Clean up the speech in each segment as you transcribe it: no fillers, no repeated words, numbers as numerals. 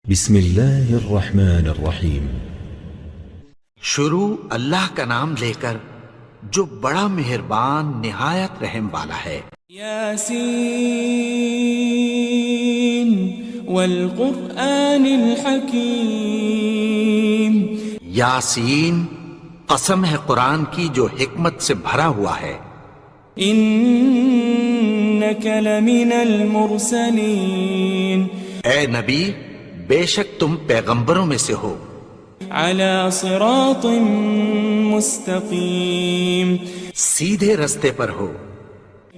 بسم اللہ الرحمن الرحیم۔ شروع اللہ کا نام لے کر جو بڑا مہربان نہایت رحم والا ہے۔ یاسین والقرآن الحکیم۔ یاسین، قسم ہے قرآن کی جو حکمت سے بھرا ہوا ہے۔ انک لمن المرسلین۔ اے نبی، بے شک تم پیغمبروں میں سے ہو۔ علی صراط مستقیم۔ سیدھے رستے پر ہو۔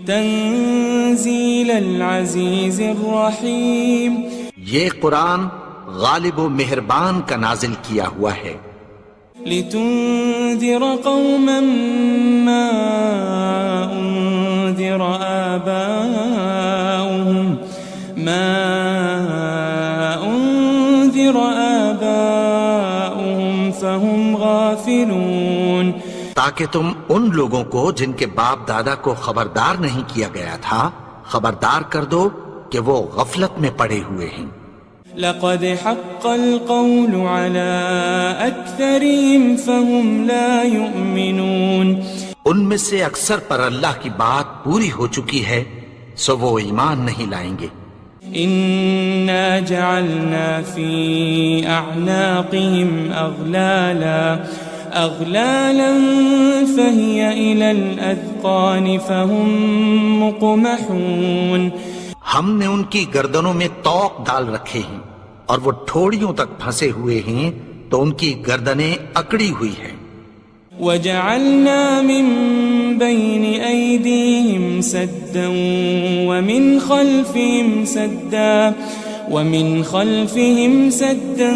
تنزیل العزیز الرحیم۔ یہ قرآن غالب و مہربان کا نازل کیا ہوا ہے۔ لتنذر قوما ما انذر آباؤهم فهم غافلون۔ تاکہ تم ان لوگوں کو جن کے باپ دادا کو خبردار نہیں کیا گیا تھا خبردار کر دو کہ وہ غفلت میں پڑے ہوئے ہیں۔ لقد حق القول على اکثرهم فهم لا يؤمنون۔ ان میں سے اکثر پر اللہ کی بات پوری ہو چکی ہے سو وہ ایمان نہیں لائیں گے۔ انا جعلنا في اعناقهم اغلالا فهي الى الاذقان فهم مقمحون۔ ہم نے ان کی گردنوں میں طوق ڈال رکھے ہیں اور وہ ٹھوڑیوں تک پھنسے ہوئے ہیں تو ان کی گردنیں اکڑی ہوئی ہیں۔ وجعلنا من بين أيديهم سدا ومن خلفهم سدا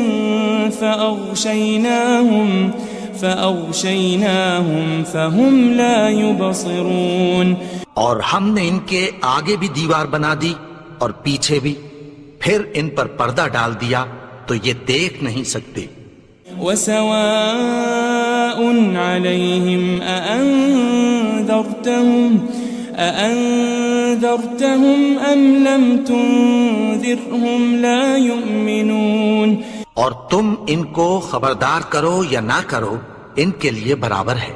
فأغشيناهم فهم لا يبصرون۔ اور ہم نے ان کے آگے بھی دیوار بنا دی اور پیچھے بھی، پھر ان پر پردہ ڈال دیا تو یہ دیکھ نہیں سکتے۔ وسواء عليهم أأنذرتهم أم لم تنذرهم لا يؤمنون۔ اور تم ان کو خبردار کرو یا نہ کرو ان کے لیے برابر ہے،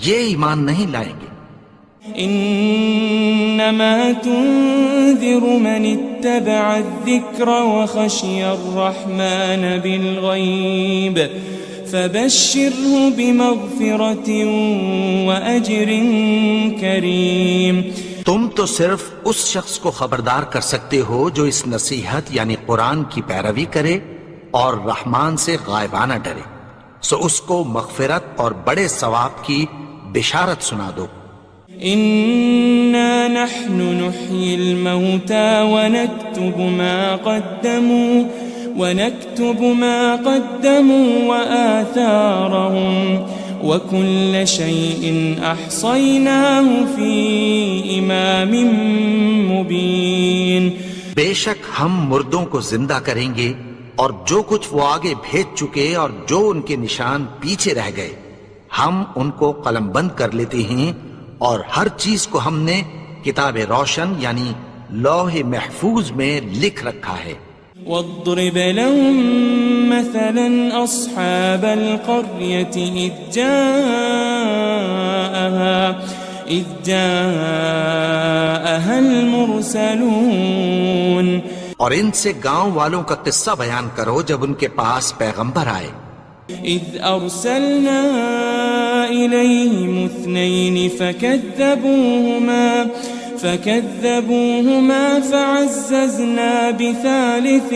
یہ ایمان نہیں لائیں گے۔ انما تنذر من اتبع الذکر وخشی الرحمن بالغیب فبشره بمغفرة وأجر کریم۔ تم تو صرف اس شخص کو خبردار کر سکتے ہو جو اس نصیحت یعنی قرآن کی پیروی کرے اور رحمان سے غائبانہ ڈرے، سو اس کو مغفرت اور بڑے ثواب کی بشارت سنا دو۔ إنا نحن نحيي الموتى ونكتب ما قدموا وآثارهم وكل شيء أحصيناه في إمام مبين۔ بے شک ہم مردوں کو زندہ کریں گے اور جو کچھ وہ آگے بھیج چکے اور جو ان کے نشان پیچھے رہ گئے ہم ان کو قلم بند کر لیتے ہیں، اور ہر چیز کو ہم نے کتاب روشن یعنی لوح محفوظ میں لکھ رکھا ہے۔ واضرب لهم مثلا أصحاب القرية إذ جاءها المرسلون۔ اور ان سے گاؤں والوں کا قصہ بیان کرو جب ان کے پاس پیغمبر آئے۔ إذ أرسلنا إليهم اثنين فكذبوهما فعززنا بثالث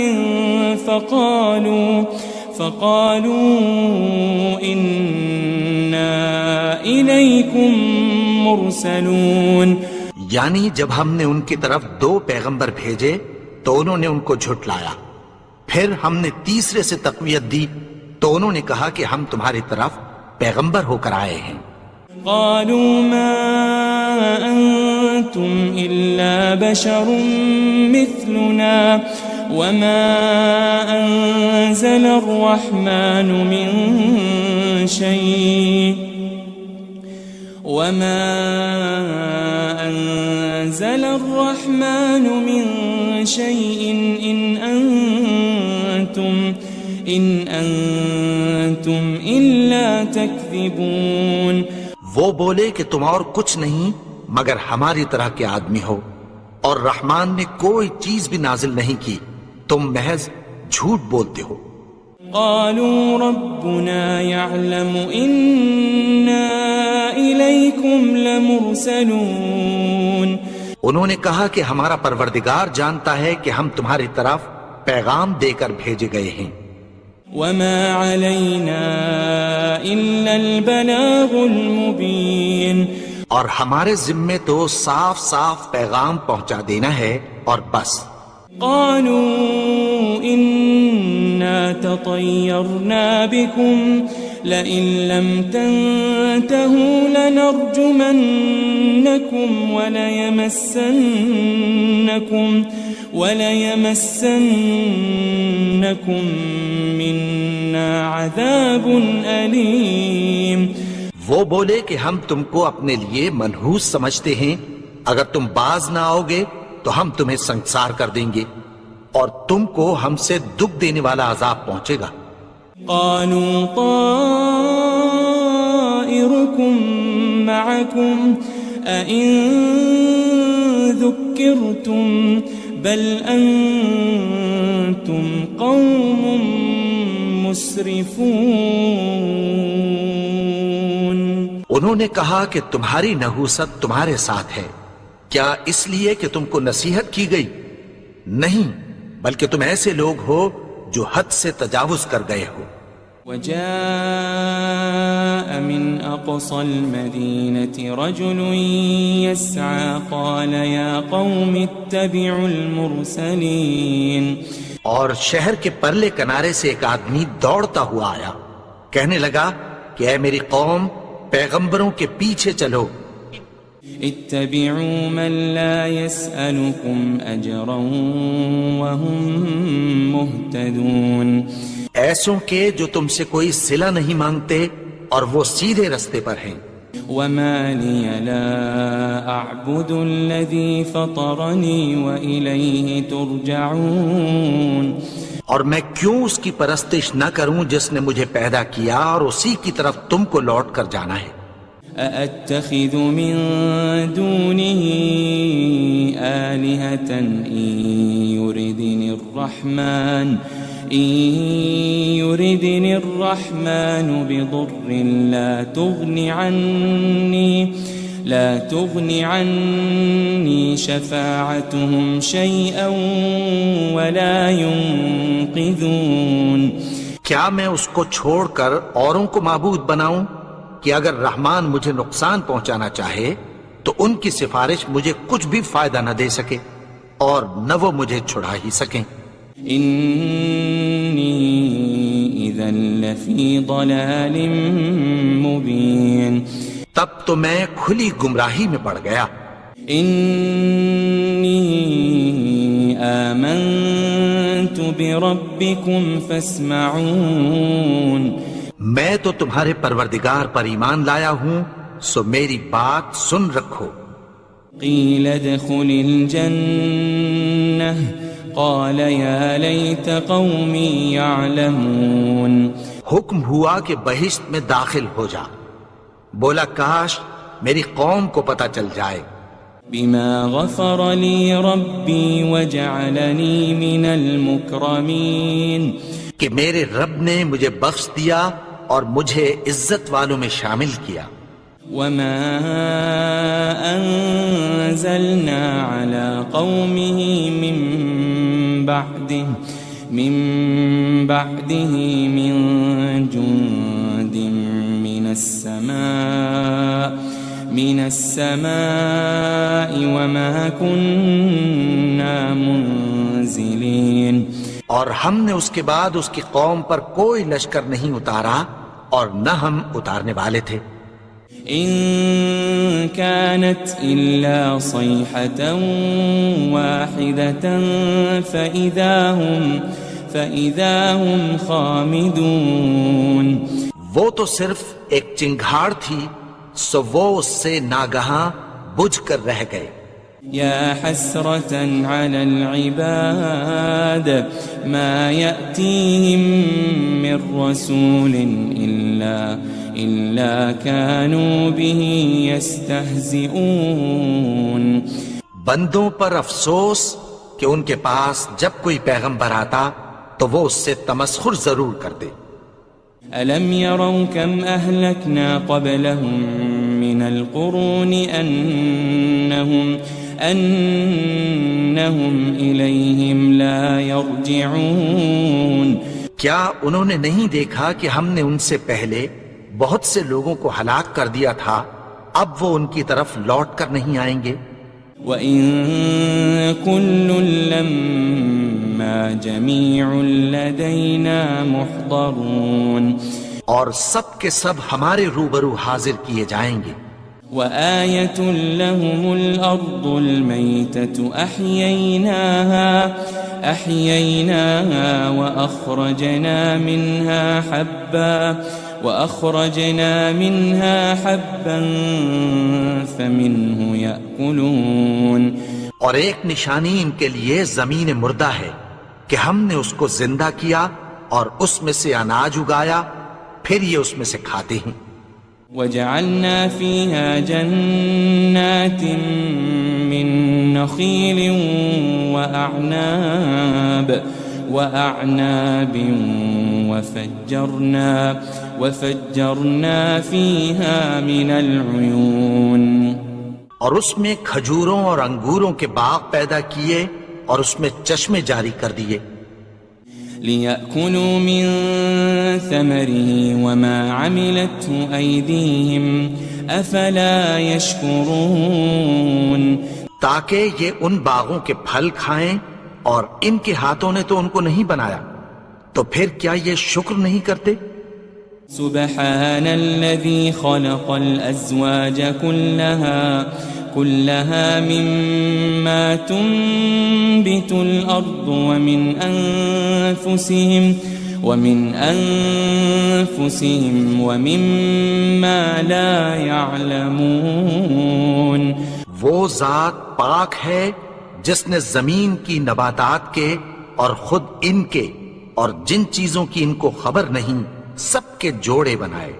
فقالوا إنا إليكم مرسلون۔ یعنی جب ہم نے ان کی طرف دو پیغمبر بھیجے تو انہوں نے ان کو جھٹلایا، پھر ہم نے تیسرے سے تقویت دی تو انہوں نے کہا کہ ہم تمہاری طرف پیغمبر ہو کر آئے ہیں۔ قالوا ما أنتم إلا بشر مثلنا وما أنزل الرحمن من شيء إن أنتم إن أنتم إلا تكذبون. وہ بولے کہ تم اور کچھ نہیں مگر ہماری طرح کے آدمی ہو، اور رحمان نے کوئی چیز بھی نازل نہیں کی، تم محض جھوٹ بولتے ہو. قالوا ربنا يعلم إنا إليكم لمرسلون. انہوں نے کہا کہ ہمارا پروردگار جانتا ہے کہ ہم تمہاری طرف پیغام دے کر بھیجے گئے ہیں. وما علينا إلا البلاغ المبين. اور ہمارے ذمے تو صاف صاف پیغام پہنچا دینا ہے اور بس. قالوا إنا تطيرنا بكم لئن لم تنتهوا لنرجمنكم وليمسنكم منا عذاب أليم. وہ بولے کہ ہم تم کو اپنے لیے منحوس سمجھتے ہیں، اگر تم باز نہ آؤ گے تو ہم تمہیں سنسار کر دیں گے اور تم کو ہم سے دکھ دینے والا عذاب پہنچے گا. قالوا طائركم معكم أئن ذكرتم بل أنتم قوم مسرفون. انہوں نے کہا کہ تمہاری نحوست تمہارے ساتھ ہے، کیا اس لیے کہ تم کو نصیحت کی گئی؟ نہیں، بلکہ تم ایسے لوگ ہو جو حد سے تجاوز کر گئے ہو. وجاء من أقصى المدينة رجل يسعى قال يا قوم اتبعوا المرسلين. اور شہر کے پرلے کنارے سے ایک آدمی دوڑتا ہوا آیا، کہنے لگا کہ اے میری قوم، پیغمبروں کے پیچھے چلو. اتبعوا من لا يسألكم أجرا وهم مهتدون. ایسوں کے جو تم سے کوئی صلہ نہیں مانگتے اور وہ سیدھے رستے پر ہیں. وما لي لا أعبد الذي فطرني وإليه ترجعون. اور میں کیوں اس کی پرستش نہ کروں جس نے مجھے پیدا کیا اور اسی کی طرف تم کو لوٹ کر جانا ہے. أأتخذ من دونه آلهة إن يردني الرحمن بضر لا تغن عني شفاعتهم شيئا ولا ينقذون. کیا میں اس کو چھوڑ کر اوروں کو معبود بناؤں کہ اگر رحمان مجھے نقصان پہنچانا چاہے تو ان کی سفارش مجھے کچھ بھی فائدہ نہ دے سکے اور نہ وہ مجھے چھڑا ہی سکیں. إني إذا لفي ضلال مبين. تب تو میں کھلی گمراہی میں پڑ گیا. إني آمنت بربكم فاسمعون. میں تو تمہارے پروردگار پر ایمان لایا ہوں، سو میری بات سن رکھو. قيل ادخل الجنة قال يا ليت قومي يعلمون. حکم ہوا کہ بہشت میں داخل ہو جا. بولا کاش میری قوم کو پتہ چل جائے. بما غفر لي ربي وجعلني من المكرمين. کہ میرے رب نے مجھے بخش دیا اور مجھے عزت والوں میں شامل کیا. وما أنزلنا على قومه من بعده من جند من السماء وما كنا منزلين. اور ہم نے اس کے بعد اس کی قوم پر کوئی لشکر نہیں اتارا اور نہ ہم اتارنے والے تھے. إن كانت إلا صيحة واحدة فإذا هم خامدون. وہ تو صرف ایک چنگھاڑ تھی، سو وہ اس سے ناگہاں بجھ کر رہ گئے. يا حسرة على العباد ما يأتيهم من رسول إلا كانوا به يستهزئون. بندوں پر افسوس کہ ان کے پاس جب کوئی پیغمبر آتا تو وہ اس سے تمسخر ضرور کرتے. ألم يروا كم أهلكنا قبلهم من القرون أنهم إليهم لا يرجعون. کیا انہوں نے نہیں دیکھا کہ ہم نے ان سے پہلے بہت سے لوگوں کو ہلاک کر دیا تھا، اب وہ ان کی طرف لوٹ کر نہیں آئیں گے. وَإِن كُلٌّ لَمَّا جَمِيعٌ لَدَيْنَا مُحْضَرُونَ. اور سب کے سب ہمارے روبرو حاضر کیے جائیں گے. وَآيَةٌ لَهُمُ الْأَرْضُ الْمَيْتَةُ أَحْيَيْنَاهَا وَأَخْرَجْنَا مِنْهَا حَبًّا فَمِنْهُ يَأْكُلُونَ. اور ایک نشانی ان کے لیے زمین مردہ ہے کہ ہم نے اس کو زندہ کیا اور اس میں سے اناج اگایا، پھر یہ اس میں سے کھاتے ہیں. وَجَعَلْنَا فِيهَا جَنَّاتٍ مِّن نَخِيلٍ وَأَعْنَابٍ وَفَجَّرْنَا فِيهَا مِنَ الْعُيُونِ. اور اس میں کھجوروں اور انگوروں کے باغ پیدا کیے اور اس میں چشمے جاری کر دیے. لِيَأْكُلُوا مِن ثَمَرِهِ وَمَا عَمِلَتْهُ أَيْدِيهِمْ أَفَلَا يَشْكُرُونَ. تاکہ یہ ان باغوں کے پھل کھائیں اور ان کے ہاتھوں نے تو ان کو نہیں بنایا، تو پھر کیا یہ شکر نہیں کرتے؟ سبحان الذي خلق الأزواج كلها مما تنبت الأرض ومن أنفسهم ومما لا يعلمون. وہ ذات پاک ہے جس نے زمین کی نباتات کے اور خود ان کے اور جن چیزوں کی ان کو خبر نہیں سب کے جوڑے بنائے.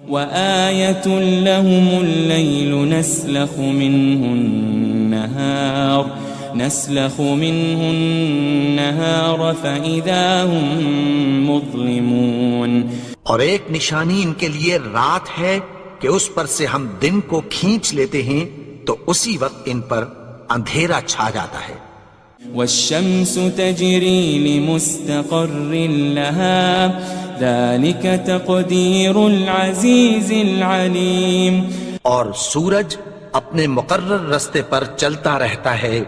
وَآيَةٌ لَهُمُ اللَّيْلُ نَسْلَخُ مِنْهُ النَّهَارَ فَإِذَا هُمْ مُظْلِمُونَ. اور ایک نشانی ان کے لیے رات ہے کہ اس پر سے ہم دن کو کھینچ لیتے ہیں تو اسی وقت ان پر اندھیرا چھا جاتا ہے. وَالشَّمْسُ تَجْرِي لِمُسْتَقَرٍّ لَهَا ذَلِكَ تَقْدِيرُ الْعَزِيزِ الْعَلِيمِ. اور سورج اپنے مقرر رستے پر چلتا رہتا ہے،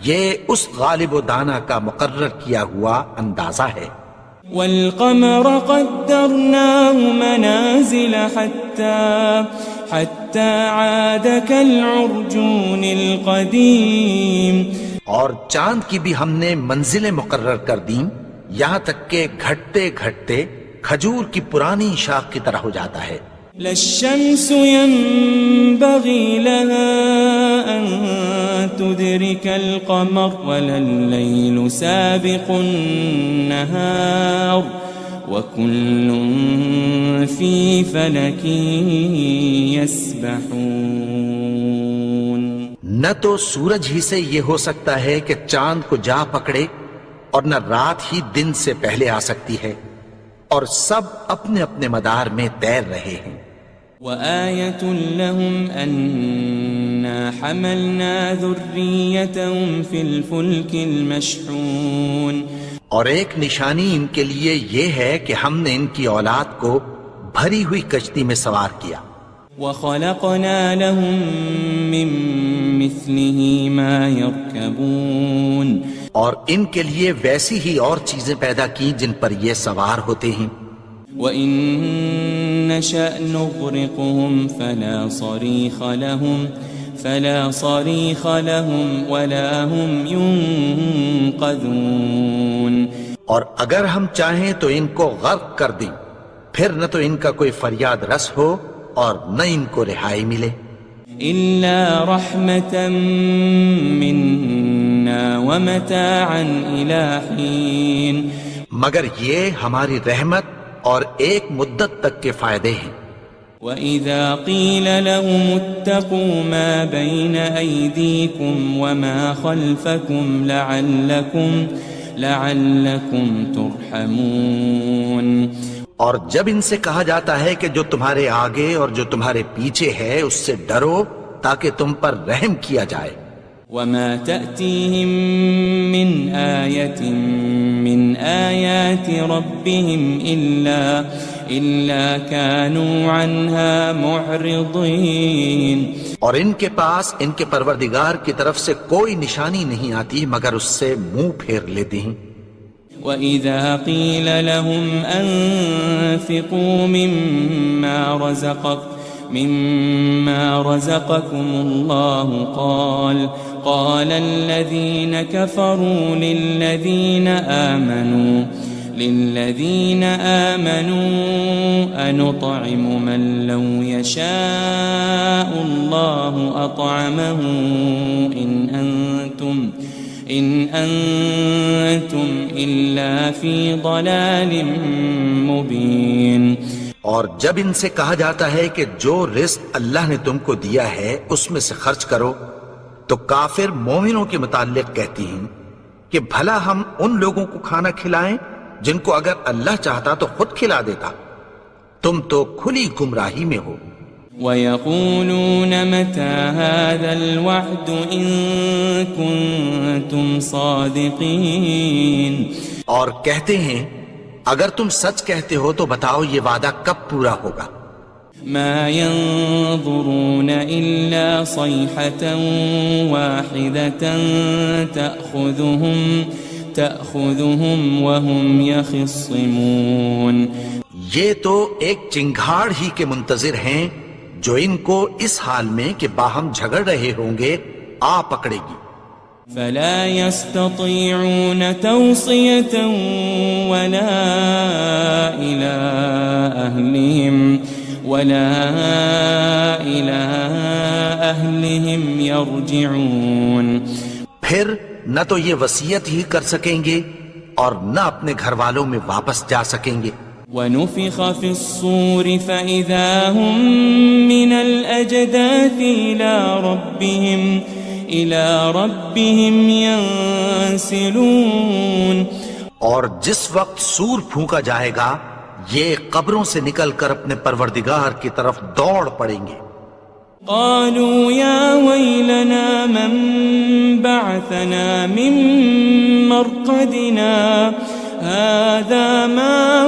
یہ اس غالب و دانا کا مقرر کیا ہوا اندازہ ہے. وَالْقَمَرَ قَدَّرْنَاهُ مَنَازِلَ حَتَّى عَادَ كَالْعُرْجُونِ الْقَدِيمِ. اور چاند کی بھی ہم نے منزلیں مقرر کر دیں، یہاں تک کہ گھٹتے گھٹتے کھجور کی پرانی شاخ کی طرح ہو جاتا ہے. لَلشَّمْسُ يَنبَغِي لَهَا أَن تُدْرِكَ الْقَمَرَ وَلَا اللَّيْلُ سَابِقُ النَّهَارِ وَكُلٌّ فِي فَلَكٍ يَسْبَحُونَ. نہ تو سورج ہی سے یہ ہو سکتا ہے کہ چاند کو جا پکڑے، اور نہ رات ہی دن سے پہلے آ سکتی ہے، اور سب اپنے اپنے مدار میں تیر رہے ہیں. وَآيَةٌ لَهُمْ أَنَّا حَمَلْنَا ذُرِّيَّتَهُمْ فِي الْفُلْكِ الْمَشْحُونِ. اور ایک نشانی ان کے لیے یہ ہے کہ ہم نے ان کی اولاد کو بھری ہوئی کشتی میں سوار کیا. وَخَلَقْنَا لَهُم مِّن مِّثْلِهِ مَا يَرْكَبُونَ. اور ان کے لیے ویسی ہی اور چیزیں پیدا کی جن پر یہ سوار ہوتے ہیں. وَإِن نَّشَأْ نُغْرِقْهُمْ فَلَا صَرِيخَ لَهُمْ وَلَا هُمْ يُنقَذُونَ. اور اگر ہم چاہیں تو ان کو غرق کر دیں، پھر نہ تو ان کا کوئی فریاد رس ہو اور نہ ان کو رہائی ملے. إلا رحمة منا ومتاعا إلى حين مگر یہ ہماری رحمت اور ایک مدت تک کے فائدے ہیں. وَإِذَا قِيلَ لَهُمُ اتَّقُوا مَا بَيْنَ أَيْدِيكُمْ وَمَا خَلْفَكُمْ لَعَلَّكُمْ تُرْحَمُونَ. اور جب ان سے کہا جاتا ہے کہ جو تمہارے آگے اور جو تمہارے پیچھے ہے اس سے ڈرو تاکہ تم پر رحم کیا جائے. وَمَا تَأْتِيهِم مِّنْ آيَةٍ مِّنْ آيَاتِ رَبِّهِمْ إِلَّا كَانُوا عَنْهَا مُعْرِضِينَ. اور ان کے پاس ان کے پروردگار کی طرف سے کوئی نشانی نہیں آتی مگر اس سے منہ پھیر لیتے ہیں. وَإِذَا قِيلَ لَهُمْ أَنفِقُوا مِمَّا رَزَقَكُمُ اللَّهُ قَالَ الَّذِينَ كَفَرُوا لِلَّذِينَ آمَنُوا أَنُطْعِمُ مَن لَّوْ يَشَاءُ اللَّهُ أَطْعَمَهُ إِنْ أَنْتُمْ إِلَّا فِي ضَلَالٍ مُبِينٍ. اور جب ان سے کہا جاتا ہے کہ جو رزق اللہ نے تم کو دیا ہے اس میں سے خرچ کرو تو کافر مومنوں کے متعلق کہتی ہیں کہ بھلا ہم ان لوگوں کو کھانا کھلائیں جن کو اگر اللہ چاہتا تو خود کھلا دیتا. تم تو کھلی گمراہی میں ہو. وَيَقُولُونَ مَتَى هَذَا الْوَعْدُ إِن كُنتُمْ صَادِقِينَ. اور کہتے ہیں اگر تم سچ کہتے ہو تو بتاؤ یہ وعدہ کب پورا ہوگا. مَا يَنظُرُونَ إِلَّا صَيْحَةً وَاحِدَةً تَأْخُذُهُمْ وَهُمْ يَخِصِّمُونَ. یہ تو ایک چنگھاڑ ہی کے منتظر ہیں جو ان کو اس حال میں کہ باہم جھگڑ رہے ہوں گے آ پکڑے گی. فلا يستطيعون توصية ولا إلى أهلهم يرجعون. پھر نہ تو یہ وصیت ہی کر سکیں گے اور نہ اپنے گھر والوں میں واپس جا سکیں گے. وَنُفِخَ فِي الصُّورِ فَإِذَا هُم مِّنَ الْأَجْدَاثِ إِلَى رَبِّهِمْ يَنسِلُونَ. اور جس وقت سور پھونکا جائے گا یہ قبروں سے نکل کر اپنے پروردگار کی طرف دوڑ پڑیں گے. قالوا يا ويلنا من بعثنا من مرقدنا هذا ما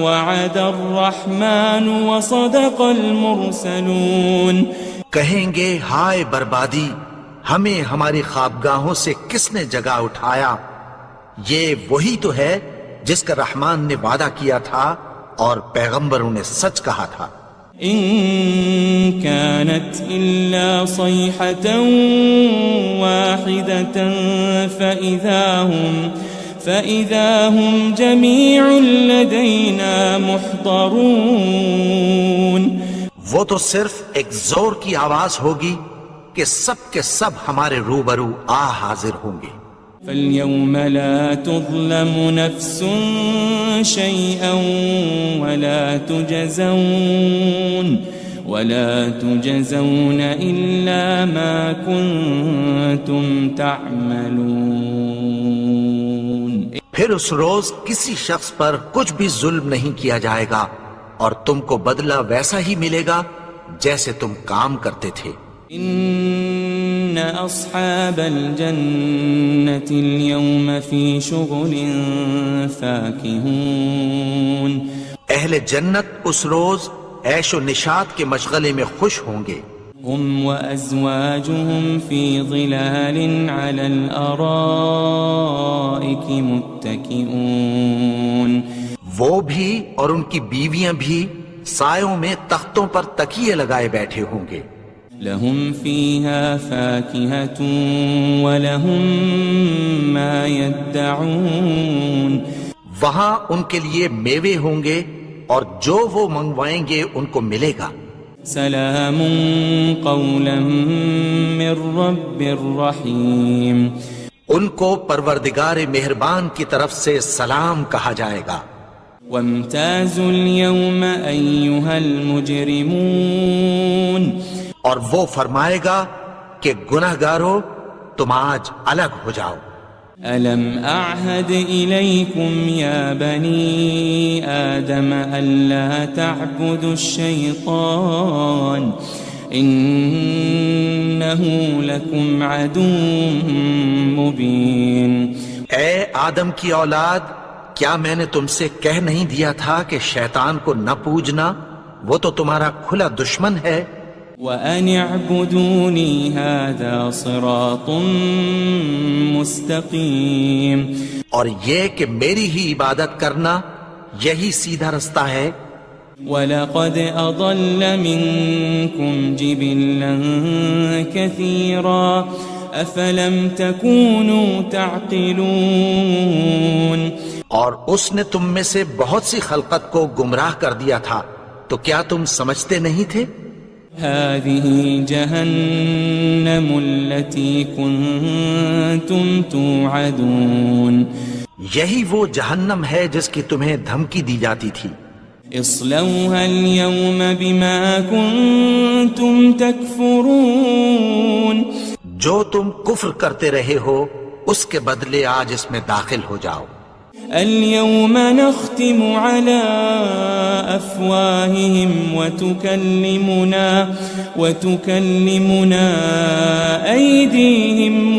وعد الرحمن وصدق المرسلون. کہیں گے ہائے بربادی ہمیں ہماری خوابگاہوں سے کس نے جگا اٹھایا. یہ وہی تو ہے جس کا رحمان نے وعدہ کیا تھا اور پیغمبروں نے سچ کہا تھا. إن كانت إلا صيحة واحدة فإذا هم جميع لدينا محضرون. وہ تو صرف ایک زور کی آواز ہوگی کہ سب کے سب ہمارے روبرو حاضر ہوں گے. فاليوم لا تظلم نفس شيئا ولا تجزون إلا ما كنتم تعملون. پھر اس روز کسی شخص پر کچھ بھی ظلم نہیں کیا جائے گا اور تم کو بدلہ ویسا ہی ملے گا جیسے تم کام کرتے تھے. ان اصحاب الجنة اليوم في شغل فاكهون. اہل جنت اس روز عیش و نشاط کے مشغلے میں خوش ہوں گے. هم وازواجهم في ظلال على الارائك متكئون. وہ بھی اور ان کی بیویاں بھی سایوں میں تختوں پر تکیے لگائے بیٹھے ہوں گے. لهم فيها فاكهة ولهم ما يدعون. وہاں ان کے لیے میوے ہوں گے اور جو وہ منگوائیں گے ان کو ملے گا. سلام قولا من رب الرحیم. ان کو پروردگار مہربان کی طرف سے سلام کہا جائے گا. وامتازوا اليوم ایھا المجرمون. اور وہ فرمائے گا کہ گنہگارو تم آج الگ ہو جاؤ. ألم أعهد إليكم يا بني آدم ألا تعبدوا الشيطان إنه لكم عدو مبين. اے آدم کی اولاد، کیا میں نے تم سے کہہ نہیں دیا تھا کہ شیطان کو نہ پوجنا، وہ تو تمہارا کھلا دشمن ہے. وَأَنِ اعْبُدُونِي هَذَا صِرَاطٌ مُسْتَقِيمٌ. اور یہ کہ میری ہی عبادت کرنا یہی سیدھا رستہ ہے. وَلَقَدْ أَضَلَّ مِنْكُمْ جِبِلًّا كَثِيرًا أَفَلَمْ تَكُونُوا تَعْقِلُونَ. اور اس نے تم میں سے بہت سی خلقت کو گمراہ کر دیا تھا، تو کیا تم سمجھتے نہیں تھے؟ هذه جهنم التي كنتم توعدون. یہی وہ جہنم ہے جس کی تمہیں دھمکی دی جاتی تھی. اصلوها اليوم بما كنتم تكفرون. جو تم کفر کرتے رہے ہو اس کے بدلے آج اس میں داخل ہو جاؤ. اليوم نختم على أفواههم وتكلمنا أيديهم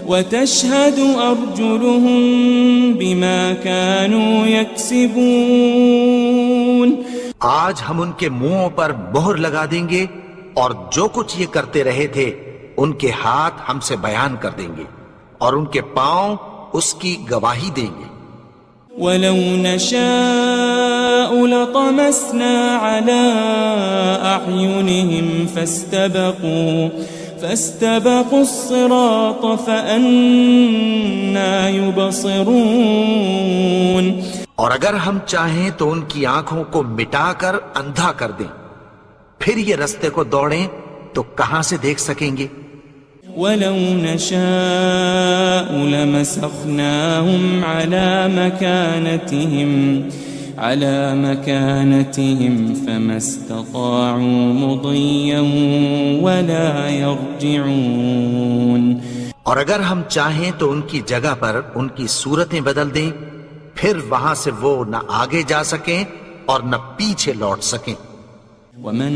وتشهد أرجلهم بما كانوا يكسبون. آج ہم ان کے منہوں پر مہر لگا دیں گے اور جو کچھ یہ کرتے رہے تھے ان کے ہاتھ ہم سے بیان کر دیں گے اور ان کے پاؤں اس کی گواہی دیں گے. وَلَوْ نَشَاءُ لَطَمَسْنَا عَلَىٰ أَعْيُنِهِمْ فَاسْتَبَقُوا الصِّرَاطَ فَأَنَّىٰ يُبْصِرُونَ. اور اگر ہم چاہیں تو ان کی آنکھوں کو مٹا کر اندھا کر دیں، پھر یہ رستے کو دوڑیں تو کہاں سے دیکھ سکیں گے. وَلَوْ نَشَاءُ لَمَسَخْنَاهُمْ عَلَى مَكَانَتِهِمْ فَمَا اسْتَطَاعُوا مُضِيًّا وَلَا يَرْجِعُونَ. اور اگر ہم چاہیں تو ان کی جگہ پر ان کی صورتیں بدل دیں، پھر وہاں سے وہ نہ آگے جا سکیں اور نہ پیچھے لوٹ سکیں. وَمَن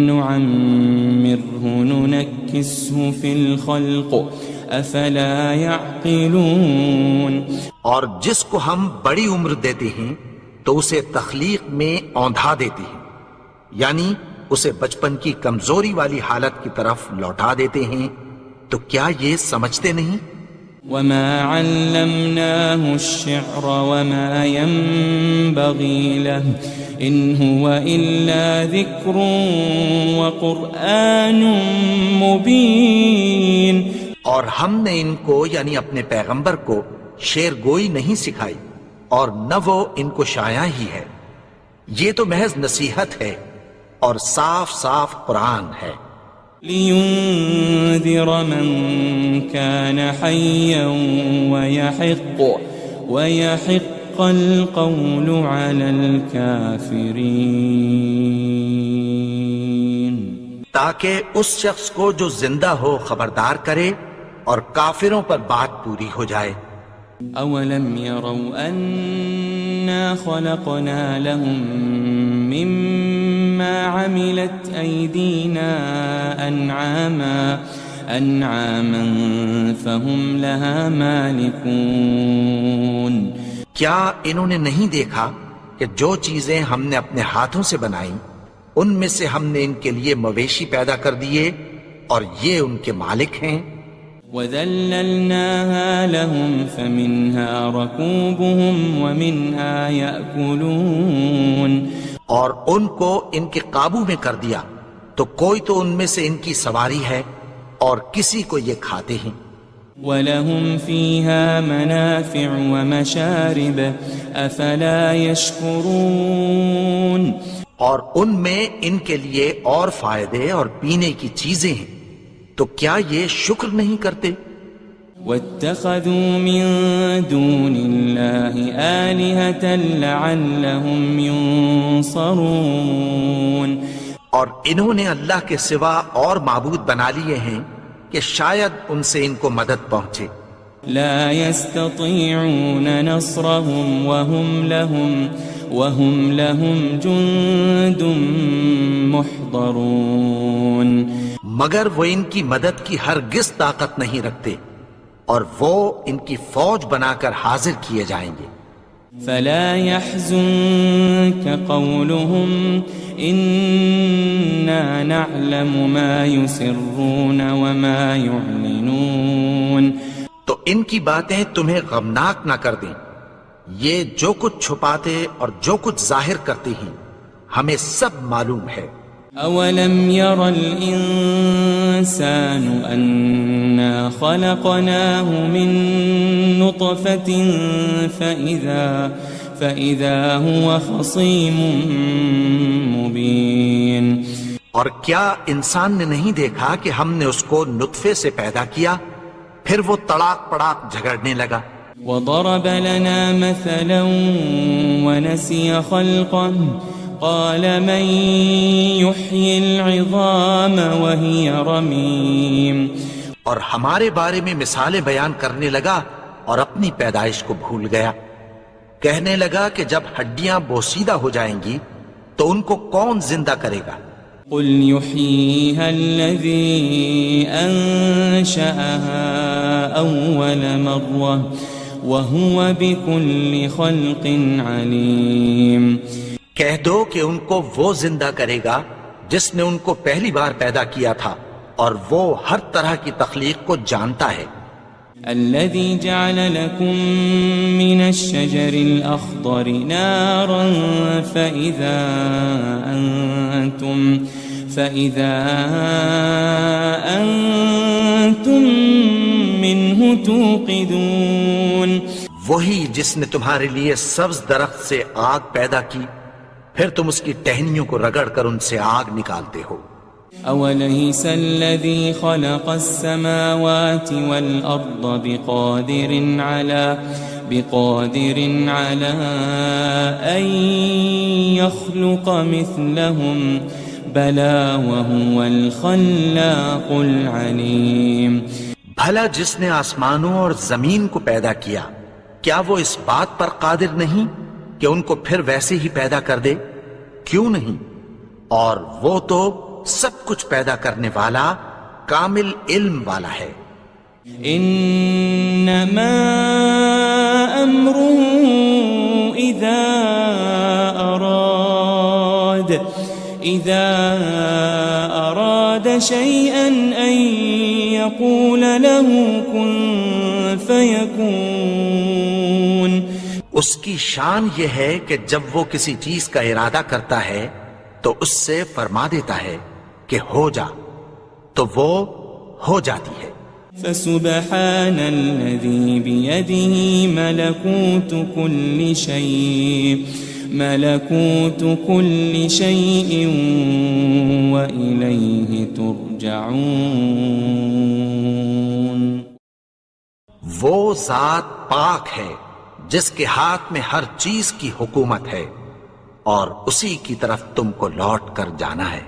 نُعَمِّرْهُ نُنَكِّسْهُ فِي الْخَلْقِ أَفَلَا يَعْقِلُونَ. اور جس کو ہم بڑی عمر دیتے ہیں تو اسے تخلیق میں اوندھا دیتے ہیں، یعنی اسے بچپن کی کمزوری والی حالت کی طرف لوٹا دیتے ہیں. تو کیا یہ سمجھتے نہیں؟ وَمَا عَلَّمْنَاهُ الشِّعْرَ وَمَا يَنبَغِي لَهُ إِنْ هُوَ إِلَّا ذِكْرٌ وَقُرْآنٌ مُبِينٌ. اور ہم نے ان کو یعنی اپنے پیغمبر کو شعر گوئی نہیں سکھائی اور نہ وہ ان کو شایع ہی ہے. یہ تو محض نصیحت ہے اور صاف صاف قرآن ہے. لِيُنذِرَ مَن كَانَ حَيًّا وَيَحِقَّ الْقَوْلُ عَلَى الْكَافِرِينَ. تاکہ اس شخص کو جو زندہ ہو خبردار کرے اور کافروں پر بات پوری ہو جائے. أَوَلَمْ يَرَوْا أَنَّا خَلَقْنَا لَهُم مِّمَّا عَمِلَتْ أَيْدِينَا أَنْعَامًا فَهُمْ لَهَا مَالِكُونَ. کیا انہوں نے نہیں دیکھا کہ جو چیزیں ہم نے اپنے ہاتھوں سے بنائیں ان میں سے ہم نے ان کے لیے مویشی پیدا کر دیے اور یہ ان کے مالک ہیں. وَذَلَّلْنَاهَا لَهُمْ فَمِنْهَا رَكُوبُهُمْ وَمِنْهَا يَأْكُلُونَ. اور ان کو ان کے قابو میں کر دیا تو کوئی تو ان میں سے ان کی سواری ہے اور کسی کو یہ کھاتے ہیں. وَلَهُمْ فِيهَا مَنَافِعُ وَمَشَارِبُ أَفَلَا يَشْكُرُونَ اور ان میں ان کے لیے اور فائدے اور پینے کی چیزیں ہیں، تو کیا یہ شکر نہیں کرتے؟ وَاتَّخَذُوا مِن دُونِ اللَّهِ آلِهَةً لَعَلَّهُمْ يُنصَرُونَ اور انہوں نے اللہ کے سوا اور معبود بنا لیے ہیں کہ شاید ان سے ان کو مدد پہنچے۔ لا يستطيعون نصرهم وهم لهم جند محضرون مگر وہ ان کی مدد کی ہرگز طاقت نہیں رکھتے، اور وہ ان کی فوج بنا کر حاضر کیے جائیں گے۔ فلا يحزنك قولهم إنا نعلم ما يسرون وما يعلنون تو ان کی باتیں تمہیں غمناک نہ کر دیں، یہ جو کچھ چھپاتے اور جو کچھ ظاہر کرتے ہیں ہمیں سب معلوم ہے۔ أولم ير الإنسان أنا خلقناه من نطفة فإذا هو خصيم مبين اور کیا انسان نے نہیں دیکھا کہ ہم نے اس کو نطفے سے پیدا کیا، پھر وہ تڑاک پڑاک جھگڑنے لگا۔ وضرب لنا مثلا ونسي خلقه قال من يحيي العظام وهي رميم اور ہمارے بارے میں مثالیں بیان کرنے لگا اور اپنی پیدائش کو بھول گیا، کہنے لگا کہ جب ہڈیاں بوسیدہ ہو جائیں گی تو ان کو کون زندہ کرے گا؟ قل يحييها الذي أنشأها أول مرة وهو بكل خلق عليم کہہ دو کہ ان کو وہ زندہ کرے گا جس نے ان کو پہلی بار پیدا کیا تھا، اور وہ ہر طرح کی تخلیق کو جانتا ہے۔ الذي جعل لكم من الشجر الأخضر نارا فإذا أنتم منه توقدون وہی جس نے تمہارے لیے سبز درخت سے آگ پیدا کی، پھر تم اس کی ٹہنیوں کو رگڑ کر ان سے آگ نکالتے ہو۔ أوليس الذي خلق السماوات والأرض بقادر على أن يخلق مثلهم بلى وهو الخلاق العليم بھلا جس نے آسمانوں اور زمین کو پیدا کیا، کیا وہ اس بات پر قادر نہیں کہ ان کو پھر ویسے ہی پیدا کر دے؟ کیوں نہیں؟ اور وہ تو سب کچھ پیدا کرنے والا، کامل علم والا ہے۔ انما امره اذا اراد شيئا ان يقول له كن فيكون اس کی شان یہ ہے کہ جب وہ کسی چیز کا ارادہ کرتا ہے تو اس سے فرما دیتا ہے کہ ہو جا، تو وہ ہو جاتی ہے۔ فسبحان الذي بيده ملكوت كل شيء وإليه ترجعون وہ ذات پاک ہے جس کے ہاتھ میں ہر چیز کی حکومت ہے، اور اسی کی طرف تم کو لوٹ کر جانا ہے۔